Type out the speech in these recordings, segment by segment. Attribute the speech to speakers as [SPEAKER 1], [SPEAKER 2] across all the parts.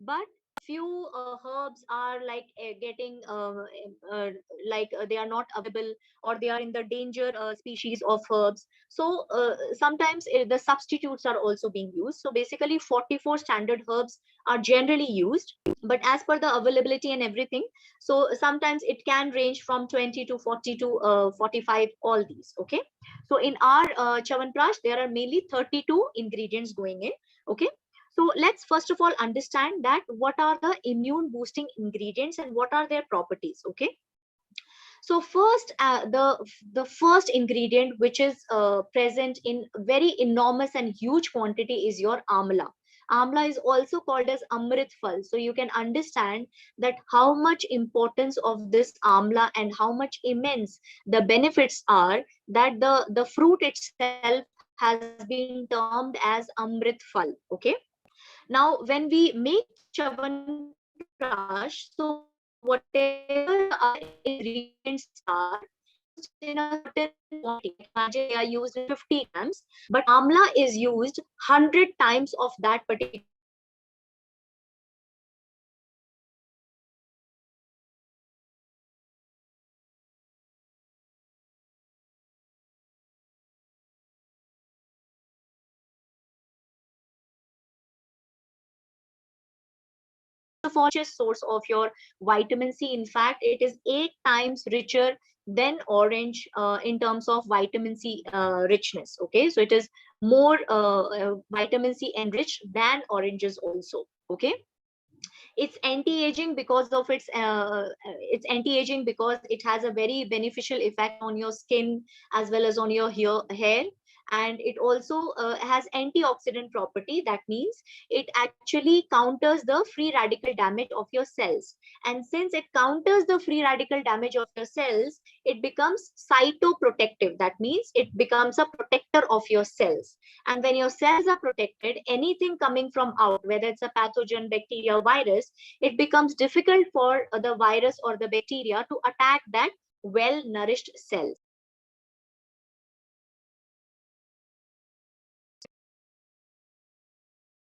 [SPEAKER 1] but few herbs are like getting like they are not available, or they are in the danger species of herbs. So sometimes the substitutes are also being used. So basically 44 standard herbs are generally used, but as per the availability and everything, so sometimes it can range from 20 to 40 to 45, all these. Okay, so in our Chawanprash there are mainly 32 ingredients going in. Okay, so let's first of all understand that what are the immune boosting ingredients and what are their properties. Okay, so first, the first ingredient which is present in very enormous and huge quantity is your amla. Amla is also called as amrit phal. So you can understand that how much importance of this amla and how much immense the benefits are, that the fruit itself has been termed as amrit phal. Okay, now when we make Chawanprash, so whatever the other ingredients are used in a certain quantity. Like imagine they are used in 50 grams, but amla is used 100 times of that particular quantity. Okay, so this is the reason why amla is used in first of all, richest source of your vitamin C. In fact, it is 8 times richer than orange in terms of vitamin C richness. Okay, so it is more vitamin C enriched than oranges also. Okay, it's anti-aging because of it's anti-aging because it has a very beneficial effect on your skin as well as on your hair. And it also has antioxidant property. That means it actually counters the free radical damage of your cells. And since it counters the free radical damage of your cells, it becomes cytoprotective. That means it becomes a protector of your cells. And when your cells are protected, anything coming from out, whether it's a pathogen, bacteria, virus, it becomes difficult for the virus or the bacteria to attack that well nourished cells.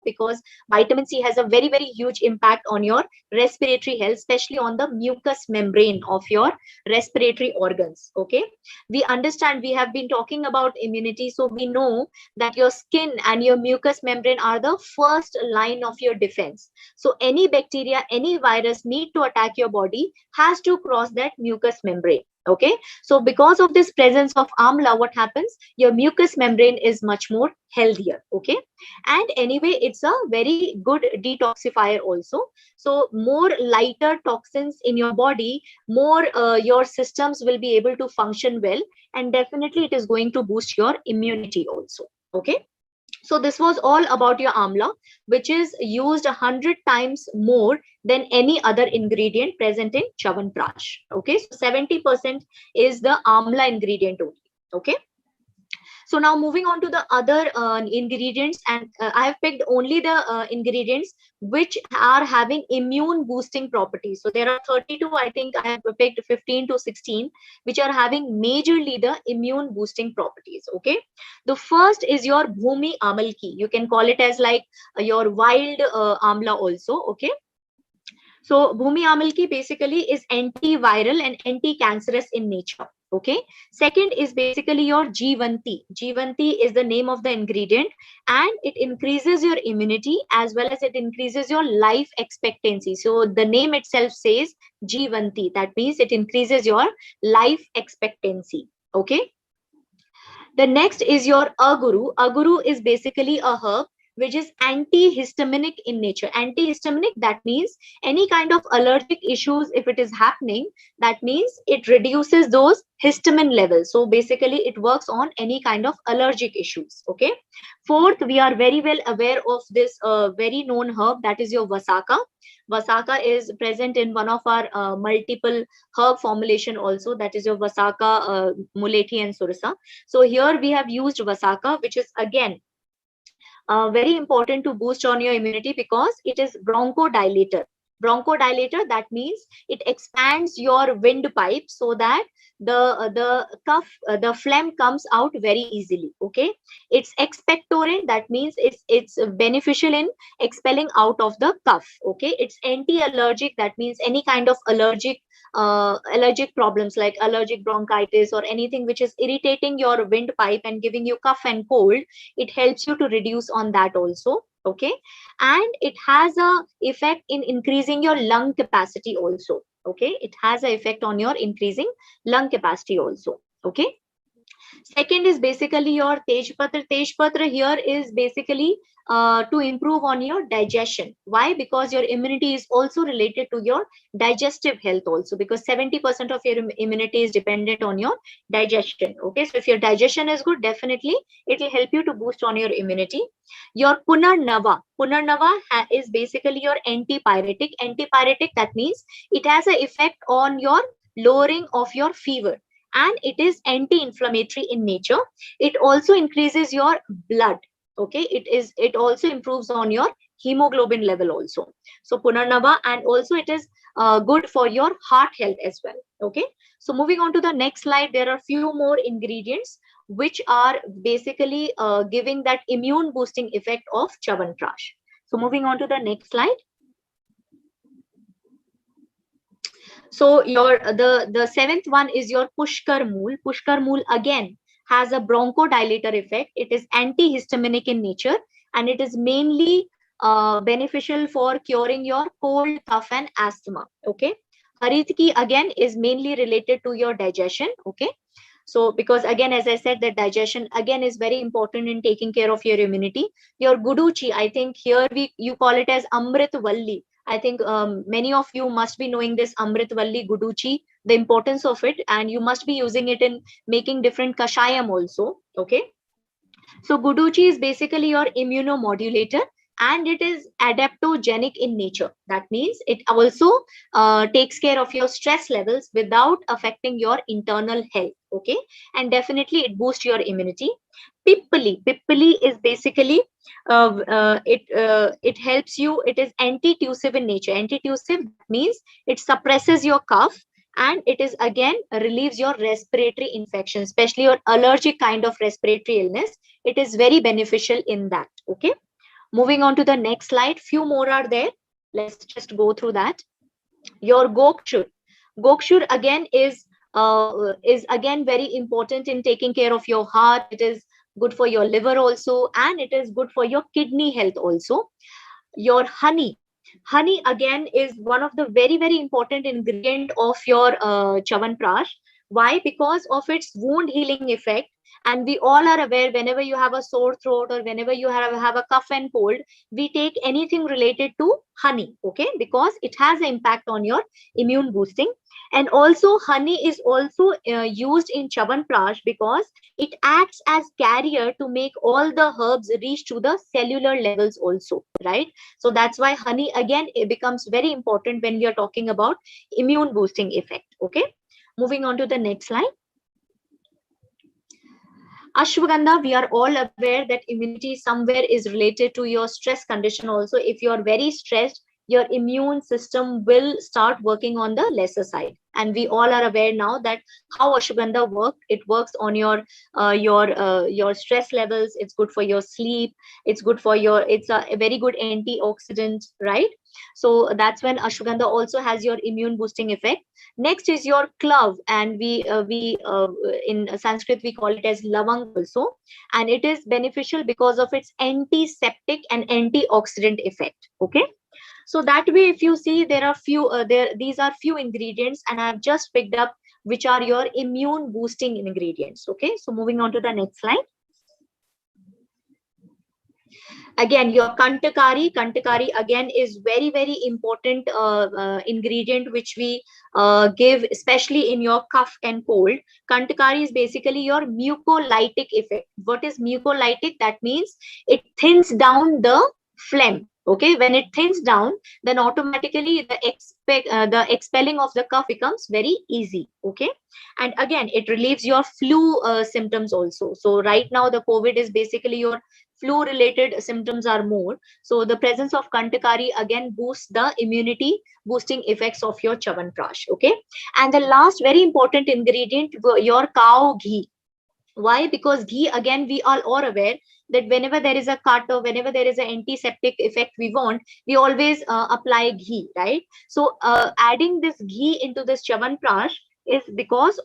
[SPEAKER 1] Because vitamin C has a very, very huge impact on your respiratory health, especially on the mucous membrane of your respiratory organs. Okay, we understand, we have been talking about immunity, so we know that your skin and your mucous membrane are the first line of your defense. So any bacteria, any virus need to attack your body has to cross that mucous membrane. Okay, so because of this presence of amla, what happens, your mucous membrane is much more healthier. Okay, and anyway it's a very good detoxifier also. So more lighter toxins in your body, more your systems will be able to function well, and definitely it is going to boost your immunity also. Okay, so this was all about your amla, which is used 100 times more than any other ingredient present in Chawanprash. Okay, so 70% is the amla ingredient only. Okay, so now moving on to the other ingredients, and I have picked only the ingredients which are having immune boosting properties. So there are 32, I think I have picked 15 to 16, which are having majorly the immune boosting properties. Okay, the first is your Bhumi Amalki. You can call it as like your wild amla also. Okay, so Bhumi Amalki basically is antiviral and anti-cancerous in nature. Okay. Second is basically your Jivanti. Jivanti is the name of the ingredient, and it increases your immunity as well as it increases your life expectancy. So the name itself says Jivanti. That means it increases your life expectancy. Okay. The next is your aguru. Aguru is basically a herb which is antihistaminic in nature. Antihistaminic, that means any kind of allergic issues, if it is happening, that means it reduces those histamine levels. So basically, it works on any kind of allergic issues. Okay. Fourth, we are very well aware of this very known herb, that is your Vasaka. Vasaka is present in one of our multiple herb formulation also, that is your Vasaka, Mulethi and Sursa. So here we have used Vasaka, which is again very important to boost on your immunity because it is bronchodilator. Bronchodilator, that means it expands your windpipe so that the phlegm comes out very easily. Okay. It's expectorant, that means it's beneficial in expelling out of the cough. Okay. It's anti-allergic, that means any kind of allergic problems like allergic bronchitis or anything which is irritating your windpipe and giving you cough and cold, it helps you to reduce on that also. Okay. And it has a effect in increasing your lung capacity also. Okay. It has an effect on your increasing lung capacity also. Okay. Second is basically your Tejpatra. Tejpatra here is basically to improve on your digestion. Why? Because your immunity is also related to your digestive health also, because 70% of your immunity is dependent on your digestion. Okay, so if your digestion is good, definitely it will help you to boost on your immunity. Your Punarnava. Punarnava is basically your antipyretic. Antipyretic, that means it has an effect on your lowering of your fever, and it is anti-inflammatory in nature. It also increases your blood. Okay, it also improves on your hemoglobin level also. So Punarnava, and also it is good for your heart health as well. Okay, so moving on to the next slide, there are few more ingredients which are basically giving that immune boosting effect of Chyawanprash. So moving on to the next slide. So your the seventh one is your Pushkar Mool. Pushkar Mool again has a bronchodilator effect. It is antihistaminic in nature, and it is mainly beneficial for curing your cold, cough, and asthma. Okay. Haritki again is mainly related to your digestion. Okay. So because again, as I said, that digestion again is very important in taking care of your immunity. Your Guduchi, I think here you call it as Amrit Valli. I think many of you must be knowing this Amrit Valli Guduchi, the importance of it, and you must be using it in making different kashayam also. Okay. So Guduchi is basically your immunomodulator, and it is adaptogenic in nature. That means it also takes care of your stress levels without affecting your internal health. Okay. And definitely it boosts your immunity. Pippali. Pippali is basically it helps you. It is antitussive in nature. Antitussive means it suppresses your cough, and it is again relieves your respiratory infection, especially your allergic kind of respiratory illness. It is very beneficial in that. Okay. Moving on to the next slide, few more are there. Let's just go through that. Your Gokshur. Gokshur again is again very important in taking care of your heart. It is good for your liver also, and it is good for your kidney health also. Your honey. Honey again is one of the very important ingredient of your Chyawanprash. Why? Because of its wound healing effect. And we all are aware, whenever you have a sore throat or whenever you have a cough and cold, we take anything related to honey. Okay, because it has an impact on your immune boosting. And also honey is also used in Chyawanprash because it acts as carrier to make all the herbs reach to the cellular levels also, right? So that's why honey again, it becomes very important when we are talking about immune boosting effect. Okay, moving on to the next slide. Ashwagandha, we are all aware that immunity somewhere is related to your stress condition also. If you are very stressed, your immune system will start working on the lesser side. And we all are aware now that how ashwagandha works. It works on your stress levels. It's good for your sleep. It's good for your, it's a very good antioxidant, right? So that's when ashwagandha also has your immune boosting effect. Next is your clove, and we in Sanskrit we call it as lavang also, and it is beneficial because of its antiseptic and antioxidant effect. Okay, so that way, if you see, there are few these are few ingredients, and I have just picked up which are your immune boosting ingredients. Okay, so moving on to the next slide. Again, your kantakari again is very important ingredient which we give especially in your cough and cold. Kantakari is basically your mucolytic effect. What is mucolytic? That means it thins down the phlegm. Okay, when it thins down, then automatically the expelling of the cough becomes very easy. Okay, and again it relieves your flu symptoms also. So right now the COVID is basically your flu related symptoms are more. So the presence of Kantakari again boosts the immunity boosting effects of your Chyawanprash. Okay. And the last very important ingredient, your cow ghee. Why? Because ghee, again, we are all aware that whenever there is a cut or whenever there is an antiseptic effect we want, we always apply ghee, right? So adding this ghee into this Chyawanprash is because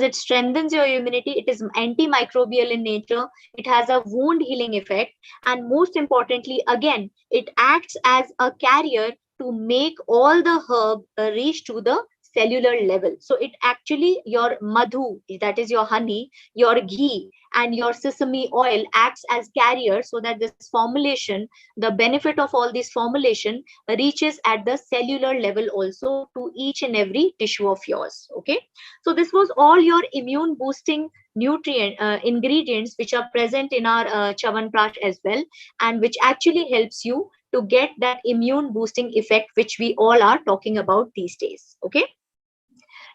[SPEAKER 1] it strengthens your immunity. It is antimicrobial in nature. It has a wound healing effect, and most importantly, again, it acts as a carrier to make all the herb reach to the cellular level. So it actually, your madhu, that is your honey, your ghee, and your sesame oil acts as carrier, so that this formulation, the benefit of all this formulation reaches at the cellular level also to each and every tissue of yours. Okay. So this was all your immune boosting nutrient ingredients which are present in our Chyawanprash as well, and which actually helps you to get that immune boosting effect which we all are talking about these days. Okay.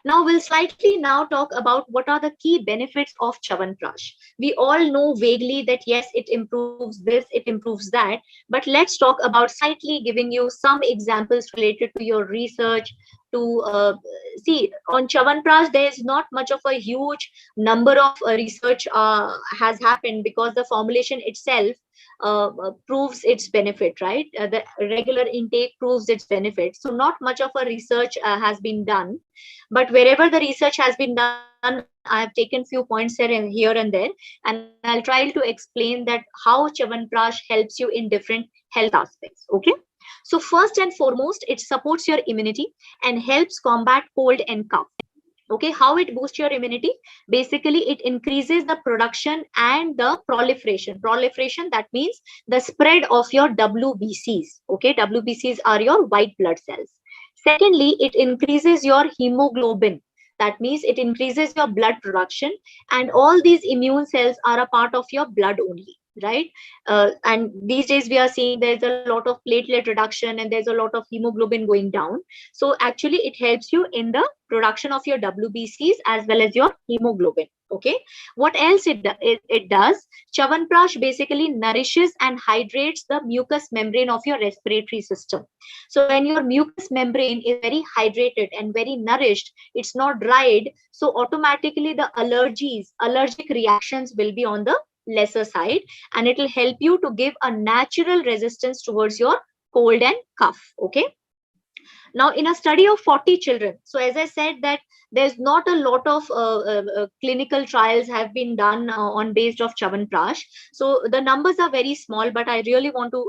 [SPEAKER 1] Now we'll slightly now talk about what are the key benefits of Chyawanprash. We all know vaguely that yes, it improves this, it improves that, but let's talk about slightly giving you some examples related to your research. To see, on Chyawanprash, there is not much of a huge number of research has happened, because the formulation itself proves its benefit, right? The regular intake proves its benefit. So not much of a research has been done, but wherever the research has been done, I have taken few points here and there, and I'll try to explain that how Chyawanprash helps you in different health aspects. Okay. So first and foremost, it supports your immunity and helps combat cold and cough. Okay, how it boosts your immunity? Basically, it increases the production and the proliferation, that means the spread of your WBCs. Okay, WBCs are your white blood cells. Secondly, it increases your hemoglobin. That means it increases your blood production, and all these immune cells are a part of your blood only, right? And these days we are seeing there's a lot of platelet reduction and there's a lot of hemoglobin going down. So actually it helps you in the production of your WBCs as well as your hemoglobin. Okay. What else it does? Chyawanprash basically nourishes and hydrates the mucous membrane of your respiratory system. So when your mucous membrane is very hydrated and very nourished, it's not dried, so automatically the allergic reactions will be on the lesser side, and it will help you to give a natural resistance towards your cold and cough. Okay. Now, in a study of 40 children, so as I said that there's not a lot of clinical trials have been done on based of Chyawanprash. So the numbers are very small, but I really want to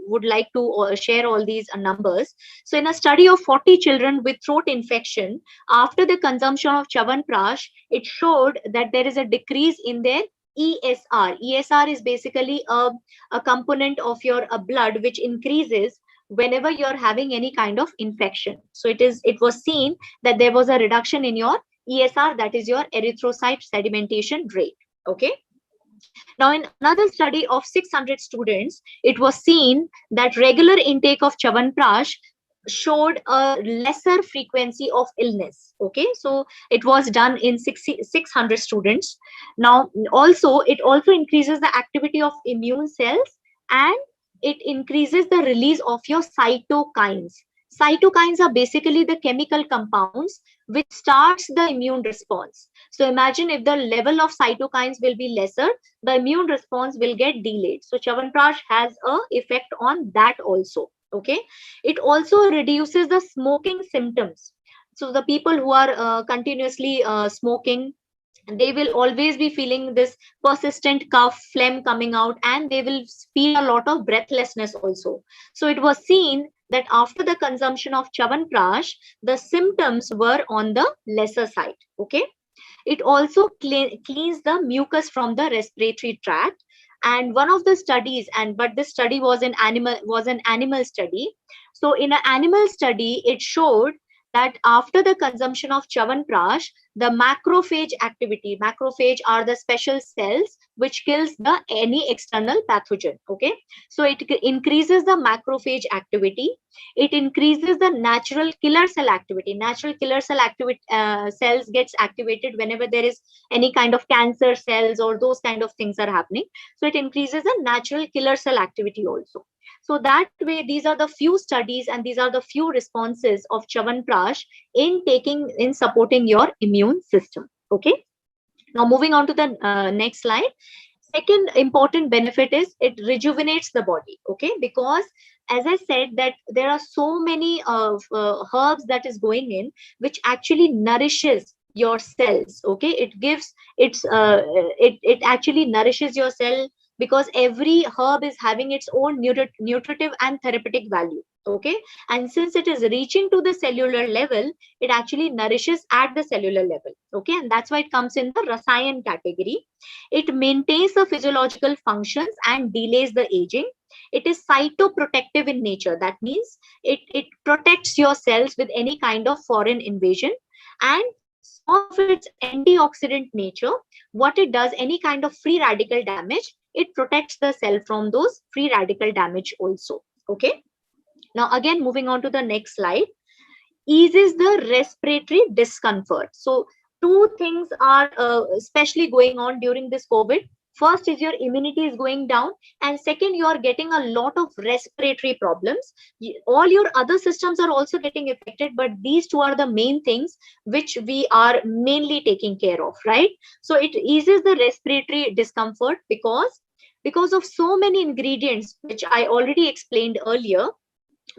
[SPEAKER 1] would like to share all these numbers. So in a study of 40 children with throat infection, after the consumption of Chyawanprash, it showed that there is a decrease in their ESR. ESR is basically a component of your blood which increases whenever you're having any kind of infection. So it was seen that there was a reduction in your ESR, that is your erythrocyte sedimentation rate. Okay. Now, in another study of 600 students, it was seen that regular intake of Chyawanprash showed a lesser frequency of illness. Okay, so it was done in 600 students. Now, it also increases the activity of immune cells, and it increases the release of your cytokines. Cytokines are basically the chemical compounds which starts the immune response. So imagine if the level of cytokines will be lesser, the immune response will get delayed. So Chyawanprash has a effect on that also. Okay. It also reduces the smoking symptoms. So the people who are continuously smoking, they will always be feeling this persistent cough, phlegm coming out, and they will feel a lot of breathlessness also. So it was seen that after the consumption of Chyawanprash, the symptoms were on the lesser side. Okay. It also cleans the mucus from the respiratory tract. And one of the studies, but this study was an animal study. So in an animal study, it showed that after the consumption of Chyawanprash, the macrophage activity, macrophage are the special cells which kills the any external pathogen. Okay, so it increases the macrophage activity. It increases the natural killer cell activity. Natural killer cell activity cells gets activated whenever there is any kind of cancer cells or those kind of things are happening. So it increases the natural killer cell activity also. So that way, these are the few studies and these are the few responses of Chyawanprash in supporting your immune system. Okay. Now moving on to the next slide. Second important benefit is it rejuvenates the body. Okay, because as I said that there are so many herbs that is going in which actually nourishes your cells. Okay, it gives it actually nourishes your cell, because every herb is having its own nutritive and therapeutic value. Okay, and since it is reaching to the cellular level, it actually nourishes at the cellular level. Okay, and that's why it comes in the Rasayan category. It maintains the physiological functions and delays the aging. It is cytoprotective in nature. That means it protects your cells with any kind of foreign invasion. And some of its antioxidant nature, what it does, any kind of free radical damage, it protects the cell from those free radical damage also. Okay. Now again, moving on to the next slide, eases the respiratory discomfort. So two things are especially going on during this COVID. First is your immunity is going down, and second, you are getting a lot of respiratory problems. All your other systems are also getting affected, but these two are the main things which we are mainly taking care of, right? So it eases the respiratory discomfort because of so many ingredients which I already explained earlier,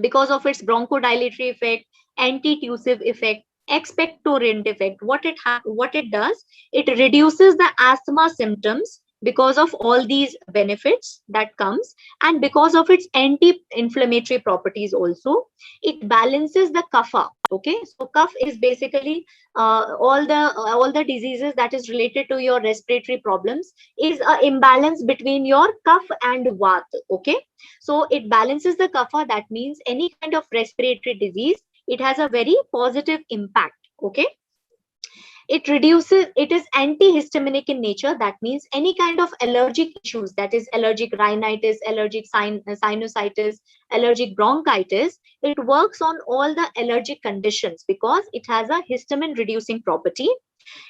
[SPEAKER 1] because of its bronchodilatory effect, anti-tussive effect, expectorant effect. What it does, it reduces the asthma symptoms because of all these benefits that comes, and because of its anti-inflammatory properties also. It balances the kapha. Okay, so cough is basically all the diseases that is related to your respiratory problems is a imbalance between your cough and vata. Okay, so it balances the kapha. That means any kind of respiratory disease, it has a very positive impact. Okay, it is antihistaminic in nature. That means any kind of allergic issues, that is allergic rhinitis, allergic sinusitis, allergic bronchitis, it works on all the allergic conditions because it has a histamine reducing property.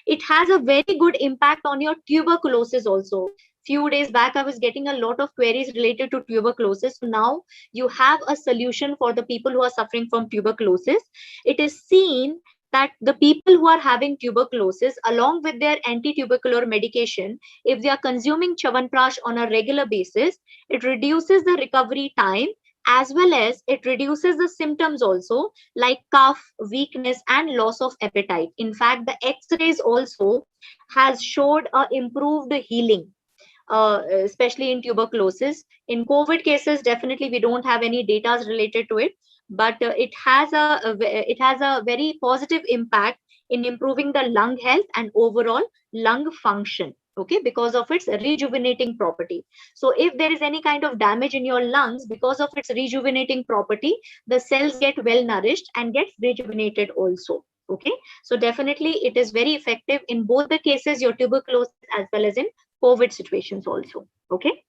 [SPEAKER 1] It has a very good impact on your tuberculosis also. Few days back I was getting a lot of queries related to tuberculosis. So now you have a solution for the people who are suffering from tuberculosis. It is seen that the people who are having tuberculosis, along with their anti-tubercular medication, if they are consuming Chyawanprash on a regular basis, it reduces the recovery time, as well as it reduces the symptoms also, like cough, weakness, and loss of appetite. In fact, the X-rays also has showed a improved healing, especially in tuberculosis. In COVID cases, definitely we don't have any data related to it, but it has a very positive impact in improving the lung health and overall lung function. Okay, because of its rejuvenating property. So if there is any kind of damage in your lungs, because of its rejuvenating property, the cells get well nourished and gets rejuvenated also. Okay, so definitely it is very effective in both the cases, your tuberculosis as well as in COVID situations also. Okay.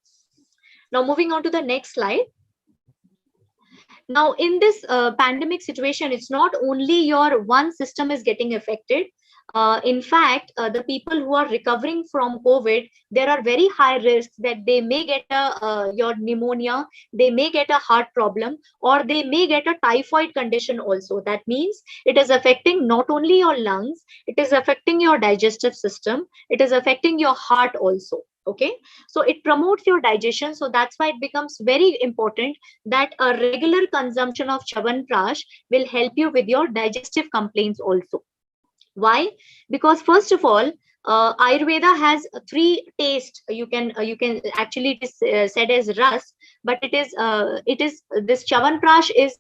[SPEAKER 1] Now moving on to the next slide. Now in this pandemic situation, it's not only your one system is getting affected. In fact, the people who are recovering from COVID, there are very high risks that they may get your pneumonia, they may get a heart problem, or they may get a typhoid condition also. That means it is affecting not only your lungs, it is affecting your digestive system, it is affecting your heart also. Okay, so it promotes your digestion. So that's why it becomes very important that a regular consumption of Chyawanprash will help you with your digestive complaints also. Why? Because first of all, Ayurveda has three tastes. You can actually, it is said as ras, but it is this Chyawanprash is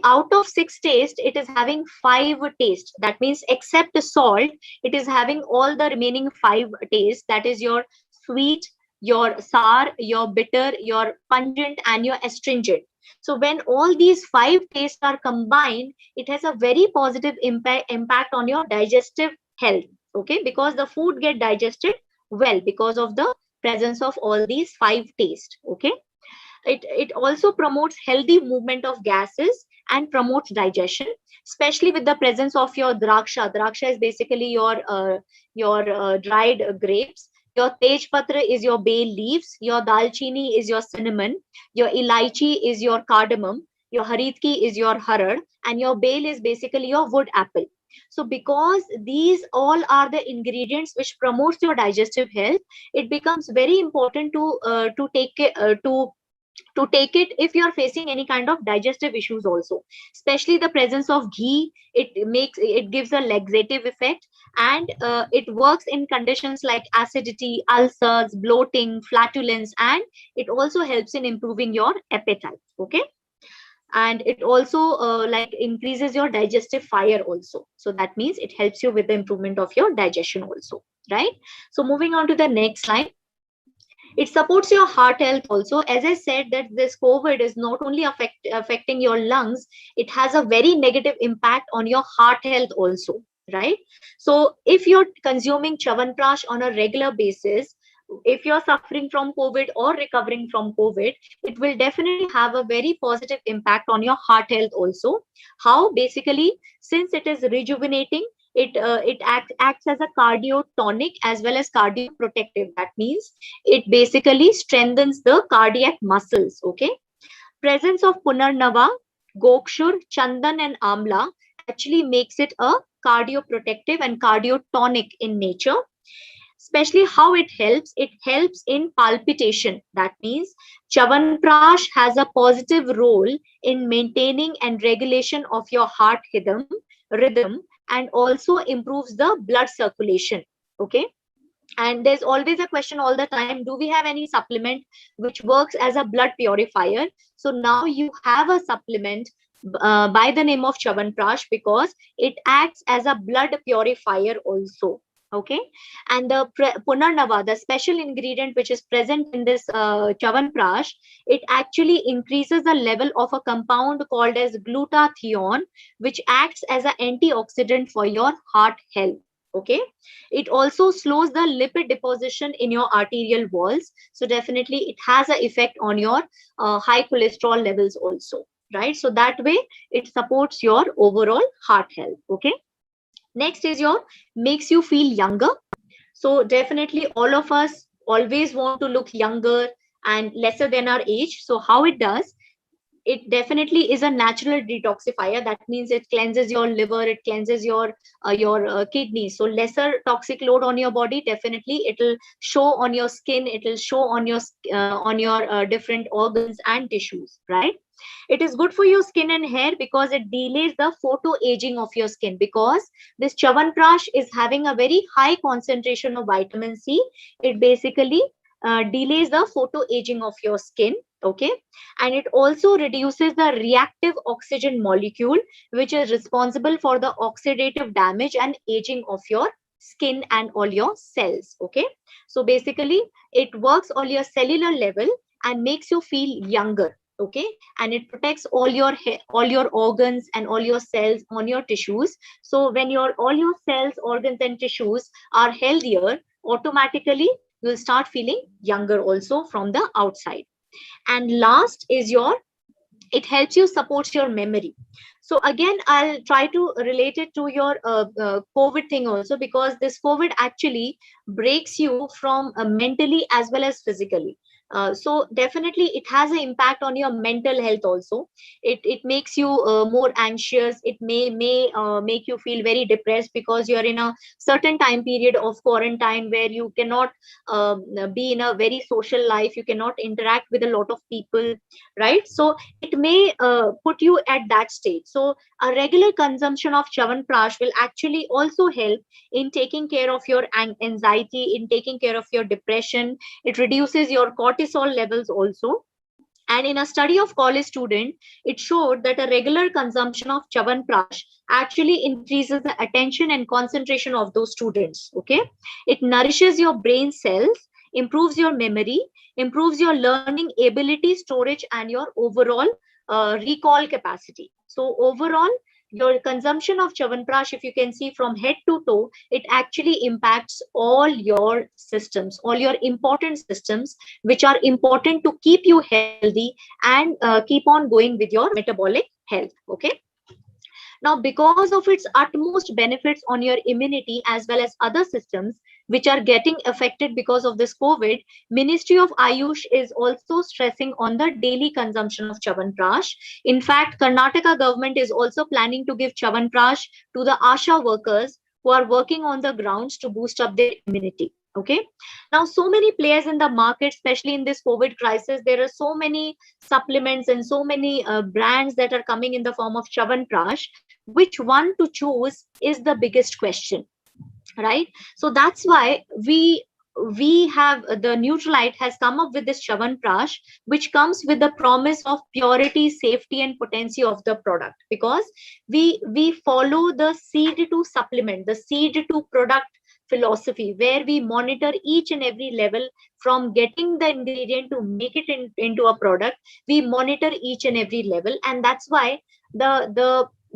[SPEAKER 1] out of 6 tastes, it is having 5 tastes. That means except salt, it is having all the remaining 5 tastes. That is your sweet, your sour, your bitter, your pungent, and your astringent. So when all these 5 tastes are combined, it has a very positive impact on your digestive health. Okay, because the food get digested well because of the presence of all these 5 tastes. Okay, it also promotes healthy movement of gases and promotes digestion, especially with the presence of your draksha. Draksha is basically your dried grapes. Your tej patra is your bay leaves. Your dalchini is your cinnamon. Your elaichi is your cardamom. Your haritki is your harad, and your bale is basically your wood apple. So because these all are the ingredients which promotes your digestive health, it becomes very important to take it if you are facing any kind of digestive issues also, especially the presence of ghee. It gives a laxative effect, and it works in conditions like acidity, ulcers, bloating, flatulence, and it also helps in improving your appetite. Okay, and it also like increases your digestive fire also, so that means it helps you with the improvement of your digestion also, right? So moving on to the next slide. It supports your heart health also. As I said, that this COVID is not only affecting your lungs, it has a very negative impact on your heart health also, right? So if you're consuming chawanprash on a regular basis, if you're suffering from COVID or recovering from COVID, it will definitely have a very positive impact on your heart health also. How? Basically, since it is rejuvenating, it acts as a cardiotonic as well as cardioprotective. That means it basically strengthens the cardiac muscles. Okay, presence of punarnava, gokshur, chandan, and amla actually makes it a cardioprotective and cardiotonic in nature. Especially how it helps in palpitation. That means chawanprash has a positive role in maintaining and regulation of your heart rhythm, and also improves the blood circulation. Okay, and there's always a question all the time, do we have any supplement which works as a blood purifier? So now you have a supplement by the name of chawanprash, because it acts as a blood purifier also. Okay, and the punarnava, the special ingredient which is present in this chawanprash, it actually increases the level of a compound called as glutathione, which acts as an antioxidant for your heart health. Okay, it also slows the lipid deposition in your arterial walls, so definitely it has an effect on your high cholesterol levels also, right? So that way it supports your overall heart health. Okay, next is your makes you feel younger. So definitely all of us always want to look younger and lesser than our age. So how it does, it definitely is a natural detoxifier. That means it cleanses your liver, it cleanses your kidneys, so lesser toxic load on your body. Definitely it will show on your skin, it will show on your different organs and tissues, right? It is good for your skin and hair because it delays the photo aging of your skin, because this chawanprash is having a very high concentration of vitamin C. It basically delays the photo aging of your skin. Okay, and it also reduces the reactive oxygen molecule, which is responsible for the oxidative damage and aging of your skin and all your cells. Okay, so basically it works on your cellular level and makes you feel younger. Okay, and it protects all your organs and all your cells on your tissues. So when your all your cells, organs, and tissues are healthier, automatically you'll start feeling younger also from the outside. And last is your, it helps you support your memory. So again, I'll try to relate it to your COVID thing also, because this COVID actually breaks you from mentally as well as physically. So definitely it has an impact on your mental health also. It makes you more anxious. It may make you feel very depressed, because you're in a certain time period of quarantine where you cannot be in a very social life, you cannot interact with a lot of people, right? So it may put you at that state. So a regular consumption of chawanprash will actually also help in taking care of your anxiety, in taking care of your depression. It reduces your cortisol levels also. And in a study of college students, it showed that a regular consumption of chawanprash actually increases the attention and concentration of those students. Okay, it nourishes your brain cells, improves your memory, improves your learning ability, storage, and your overall recall capacity. So overall, your consumption of Chyawanprash, if you can see from head to toe, it actually impacts all your systems, all your important systems, which are important to keep you healthy and keep on going with your metabolic health. Okay. Now, because of its utmost benefits on your immunity as well as other systems which are getting affected because of this COVID, Ministry of Ayush is also stressing on the daily consumption of Chyawanprash. In fact, Karnataka government is also planning to give Chyawanprash to the ASHA workers who are working on the grounds to boost up their immunity. Okay. Now, so many players in the market, especially in this COVID crisis, there are so many supplements and so many brands that are coming in the form of Chyawanprash. Which one to choose is the biggest question, right? So that's why we have the Neutralite has come up with this Chyawanprash, which comes with the promise of purity, safety, and potency of the product, because we follow the seed to supplement, the seed to product philosophy, where we monitor each and every level from getting the ingredient to make it into a product. We monitor each and every level, and that's why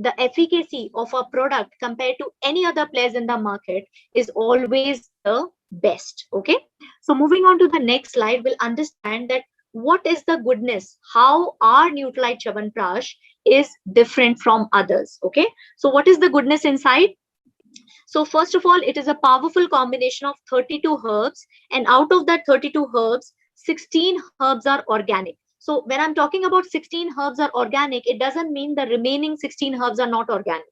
[SPEAKER 1] the efficacy of a product compared to any other players in the market is always the best. Okay. So moving on to the next slide, we'll understand that what is the goodness, how our Neutralite Chyawanprash is different from others. Okay. So what is the goodness inside? So first of all, it is a powerful combination of 32 herbs, and out of that 32 herbs, 16 herbs are organic. So when I'm talking about 16 herbs are organic, it doesn't mean the remaining 16 herbs are not organic.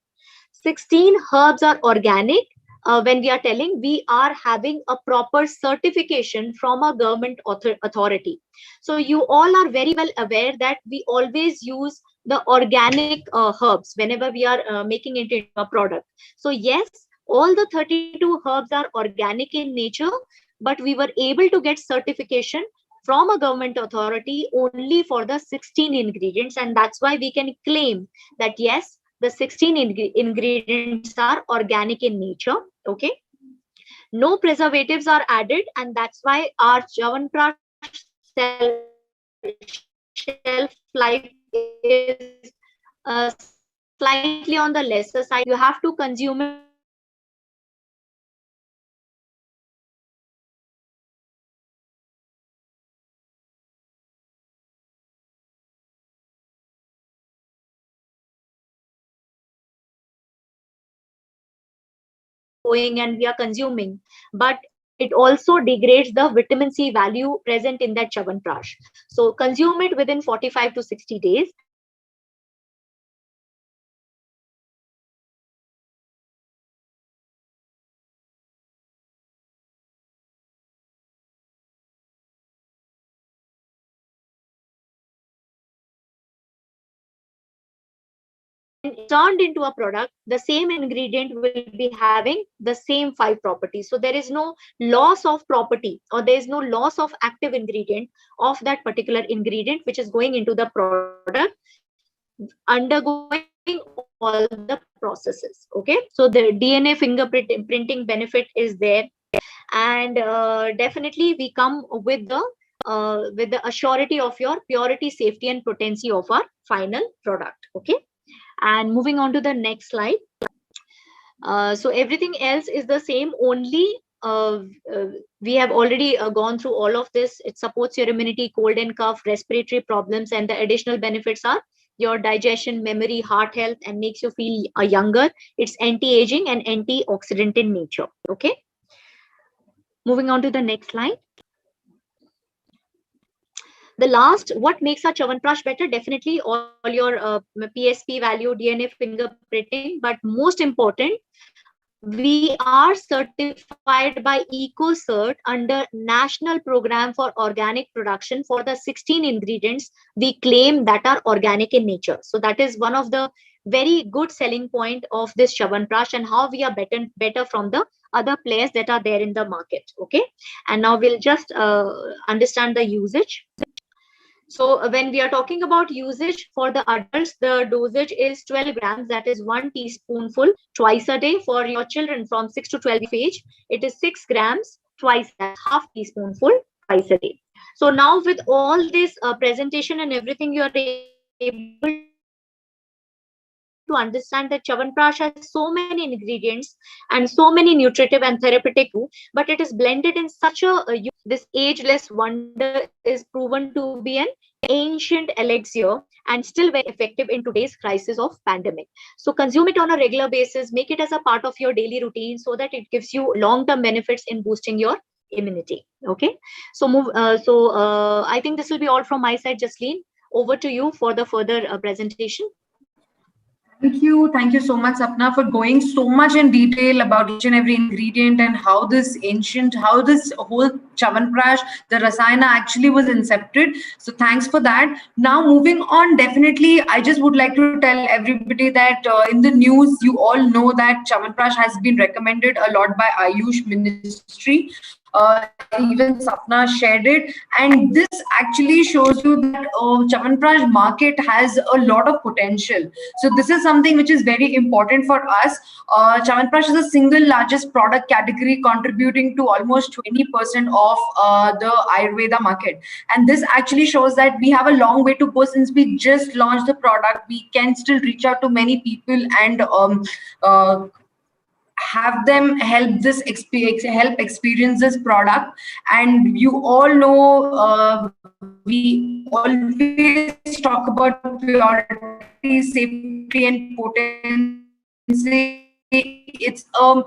[SPEAKER 1] 16 herbs are organic. When we are telling, we are having a proper certification from a government authority. So you all are very well aware that we always use the organic herbs whenever we are making it into a product. So yes, all the 32 herbs are organic in nature, but we were able to get certification from a government authority only for the 16 ingredients, and that's why we can claim that yes, the 16 ingredients are organic in nature. Okay. No preservatives are added, and that's why our Chyawanprash shelf life is slightly on the lesser side. You have to consume it within 45 to 60 days. And that's why going and we are consuming, but it also degrades the vitamin C value present in that Chyawanprash. So consume it within 45 to 60 days. And turned into a product, the same ingredient will be having the same 5 properties. So there is no loss of property, or there is no loss of active ingredient of that particular ingredient which is going into the product, undergoing all the processes. Okay. So the DNA fingerprinting benefit is there. And definitely we come with the assurity of your purity, safety, and potency of our final product. Okay. And moving on to the next slide. So everything else is the same, only we have already gone through all of this. It supports your immunity, cold and cough, respiratory problems, and the additional benefits are your digestion, memory, heart health, and makes you feel younger. It's anti-aging and antioxidant in nature. Okay. Moving on to the next slide. The last, what makes our Chyawanprash better? Definitely all your PSP value, DNA fingerprinting, but most important, we are certified by EcoCert under National Program for Organic Production for the 16 ingredients we claim that are organic in nature. So that is one of the very good selling point of this Chyawanprash, and how we are better from the other players that are there in the market. Okay. And now we'll just understand the usage. So when we are talking about usage for the adults, the dosage is 12 grams, that is 1 teaspoonful twice a day. For your children from 6 to 12 age, it is 6 grams twice, that's half teaspoonful twice a day. So now with all this presentation and everything, you are able to understand that Chyawanprash has so many ingredients and so many nutritive and therapeutic, but it is blended in such this ageless wonder is proven to be an ancient elixir and still very effective in today's crisis of pandemic. So consume it on a regular basis, make it as a part of your daily routine so that it gives you long-term benefits in boosting your immunity. Okay, so I think this will be all from my side. Jasleen, over to you for the further presentation.
[SPEAKER 2] Thank you so much, Sapna, for going so much in detail about each and every ingredient and how how this whole Chyawanprash, the Rasayana actually was incepted. So thanks for that. Now moving on, definitely, I just would like to tell everybody that in the news, you all know that Chyawanprash has been recommended a lot by Ayush Ministry. Even Sapna shared it, and this actually shows you that Chyawanprash market has a lot of potential. So this is something which is very important for us. Chyawanprash is the single largest product category, contributing to almost 20% of the Ayurveda market. And this actually shows that we have a long way to go. Since we just launched the product, we can still reach out to many people and have them help experience this product. And you all know, we always talk about purity, safety, and potency. It's a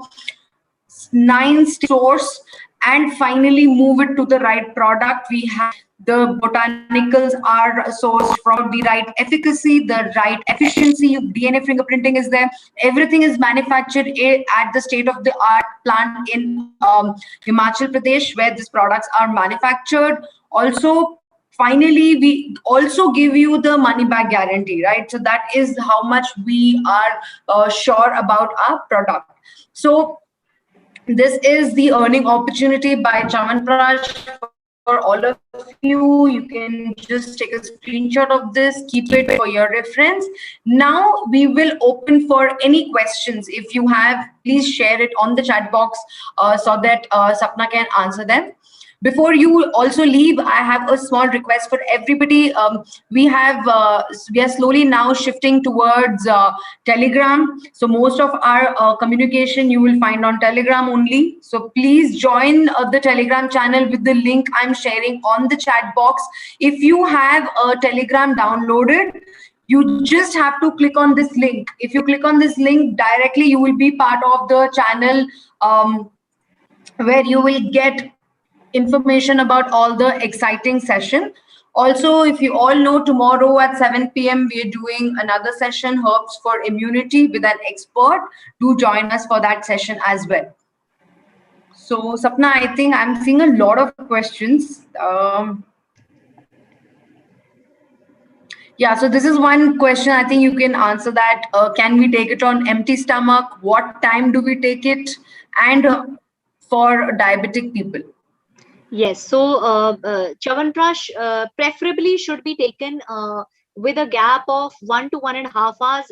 [SPEAKER 2] 9-stage source, and finally move it to the right product. We have the botanicals are sourced from the right efficacy, the right efficiency. DNA fingerprinting is there. Everything is manufactured at the state of the art plant in Himachal Pradesh, where these products are manufactured. Also, finally, we also give you the money back guarantee, right? So that is how much we are sure about our product. So this is the earning opportunity by Chyawanprash for all of you. You can just take a screenshot of this, keep it for your reference. Now we will open for any questions. If you have, please share it on the chat box so that Sapna can answer them. Before you also leave, I have a small request for everybody. We are slowly now shifting towards Telegram. So most of our communication you will find on Telegram only. So please join the Telegram channel with the link I'm sharing on the chat box. If you have a Telegram downloaded, you just have to click on this link. If you click on this link directly, you will be part of the channel, where you will get information about all the exciting session. Also, if you all know, tomorrow at 7 p.m. we are doing another session, Herbs for Immunity, with an expert. Do join us for that session as well. So Sapna, I think I'm seeing a lot of questions. Yeah, so this is one question. I think you can answer that. Can we take it on empty stomach? What time do we take it? And for diabetic people?
[SPEAKER 1] Yes, so Chyawanprash preferably should be taken with a gap of 1 to 1.5 hours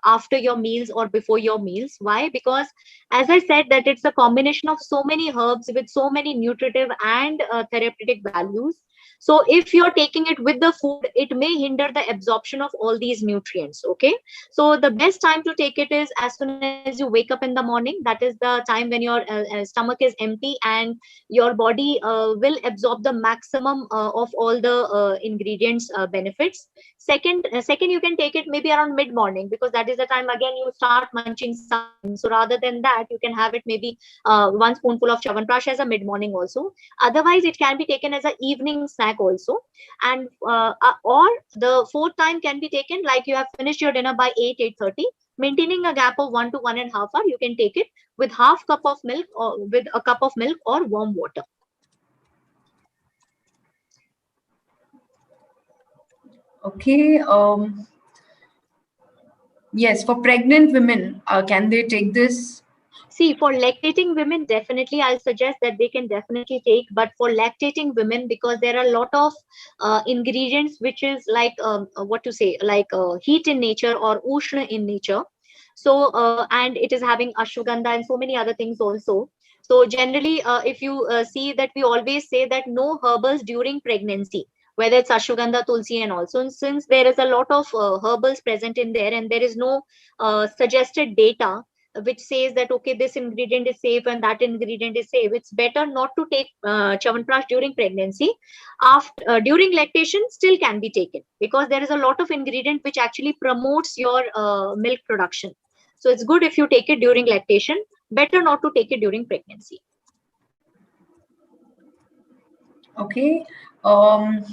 [SPEAKER 1] after your meals or before your meals. Why? Because as I said, that it's a combination of so many herbs with so many nutritive and therapeutic values. So if you're taking it with the food, it may hinder the absorption of all these nutrients. Okay, so the best time to take it is as soon as you wake up in the morning. That is the time when your stomach is empty and your body will absorb the maximum of all the ingredients benefits. Second, you can take it maybe around mid morning, because that is the time again you start munching something. So rather than that, you can have it maybe 1 spoonful of Chyawanprash as a mid morning also. Otherwise, it can be taken as an evening snack also. And or the fourth time can be taken like you have finished your dinner by 8:30, maintaining a gap of 1 to 1.5 hour. You can take it with half cup of milk, or with a cup of milk or warm water.
[SPEAKER 2] Okay. Yes, for pregnant women, can they take this?
[SPEAKER 1] See, for lactating women, definitely I'll suggest that they can definitely take. But for lactating women, because there are a lot of ingredients which is like what to say, like heat in nature or ushna in nature. So and it is having ashwagandha and so many other things also. So generally, if you see that, we always say that no herbals during pregnancy. whether it's ashwagandha, tulsi, and also since there is a lot of herbals present in there, and there is no suggested data which says that okay, this ingredient is safe and that ingredient is safe, it's better not to take Chyawanprash during pregnancy. After during lactation still can be taken, because there is a lot of ingredient which actually promotes your milk production. So it's good if you take it during lactation, better not to take it during pregnancy.
[SPEAKER 2] Okay. Um,